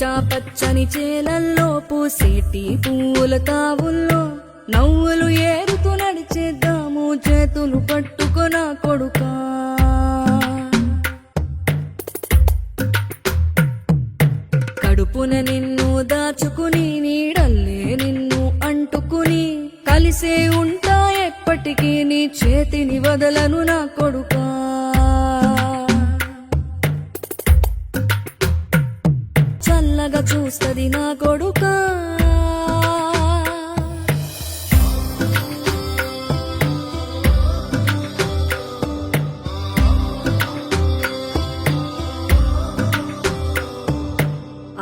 పచ్చా పచ్చని చేలల్లో పూసేటి పువ్వుల తావుల్లో నవ్వులు ఏరుతూ నడిచేద్దాము చేతులు పట్టుకొన కొడుకా. కడుపున నిన్ను దాచుకుని నీడల్లే నిన్ను అంటుకుని కలిసే ఉంటా ఎప్పటికీ నీ చేతిని వదలను నా కొడుకా. చల్లగా చూస్తది నా కొడుకా.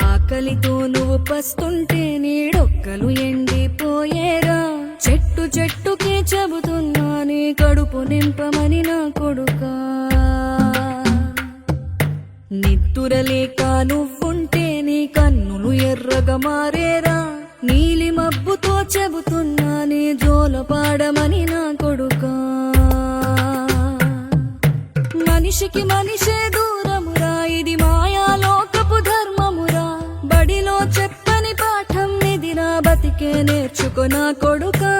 ఆకలితో నువ్వు పస్తుంటే నీడొక్కలు ఎండిపోయేరా. చెట్టు చెట్టుకే చెబుతున్నా నీ కడుపు నింపమని నా కొడుకా. నిద్దురలేక నువ్వుంటే నీ కన్నులు ఎర్రగా మారేరా. నీలి మబ్బుతో చెబుతున్నా నీ జోల పాడమని నా కొడుకా. మనిషికి మనిషే దూరమురా, ఇది మాయాలోకపు ధర్మమురా. బడిలో చెప్పని పాఠం ఇది నా బతికే నేర్చుకో నా కొడుకా.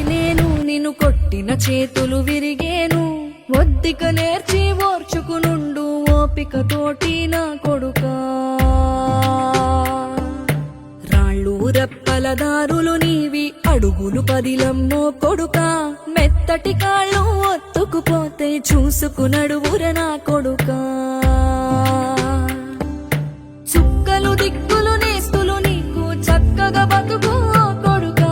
నేను నిన్ను కొట్టిన చేతులు విరిగేను. ఒద్దిక నేర్చి ఓర్చుకునుండు ఓపిక తోటి నా కొడుకా. రాళ్ళు రెప్పల దారులు నీవి అడుగులు పదిలమ్మో కొడుకా. మెత్తటి కాళ్ళు ఒత్తుకుపోతే చూసుకునడువుర నా కొడుకా. చుక్కలు దిక్కులు నేస్తులు నీకు చక్కగా బతుకు కొడుకా.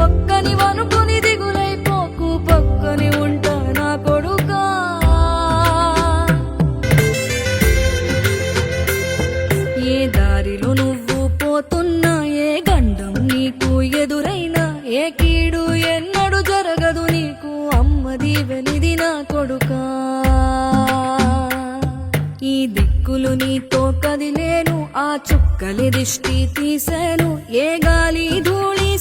ఒక్కని వనుకుని దిగులైపోకు పక్కని ఉంటా నా కొడుకా. ఏ దారిలో నువ్వు పోతున్నా, ఏ గండం నీకు ఎదురైనా, ఏ కీడు ఎన్నడు జరగదు నీకు అమ్మ దీవెనిది నా కొడుకా. ఈ దిక్కులు నీతో కదిలేను, ఆ చుక్కలి దిష్టి తీశాను. ఏ గాలి ధూళి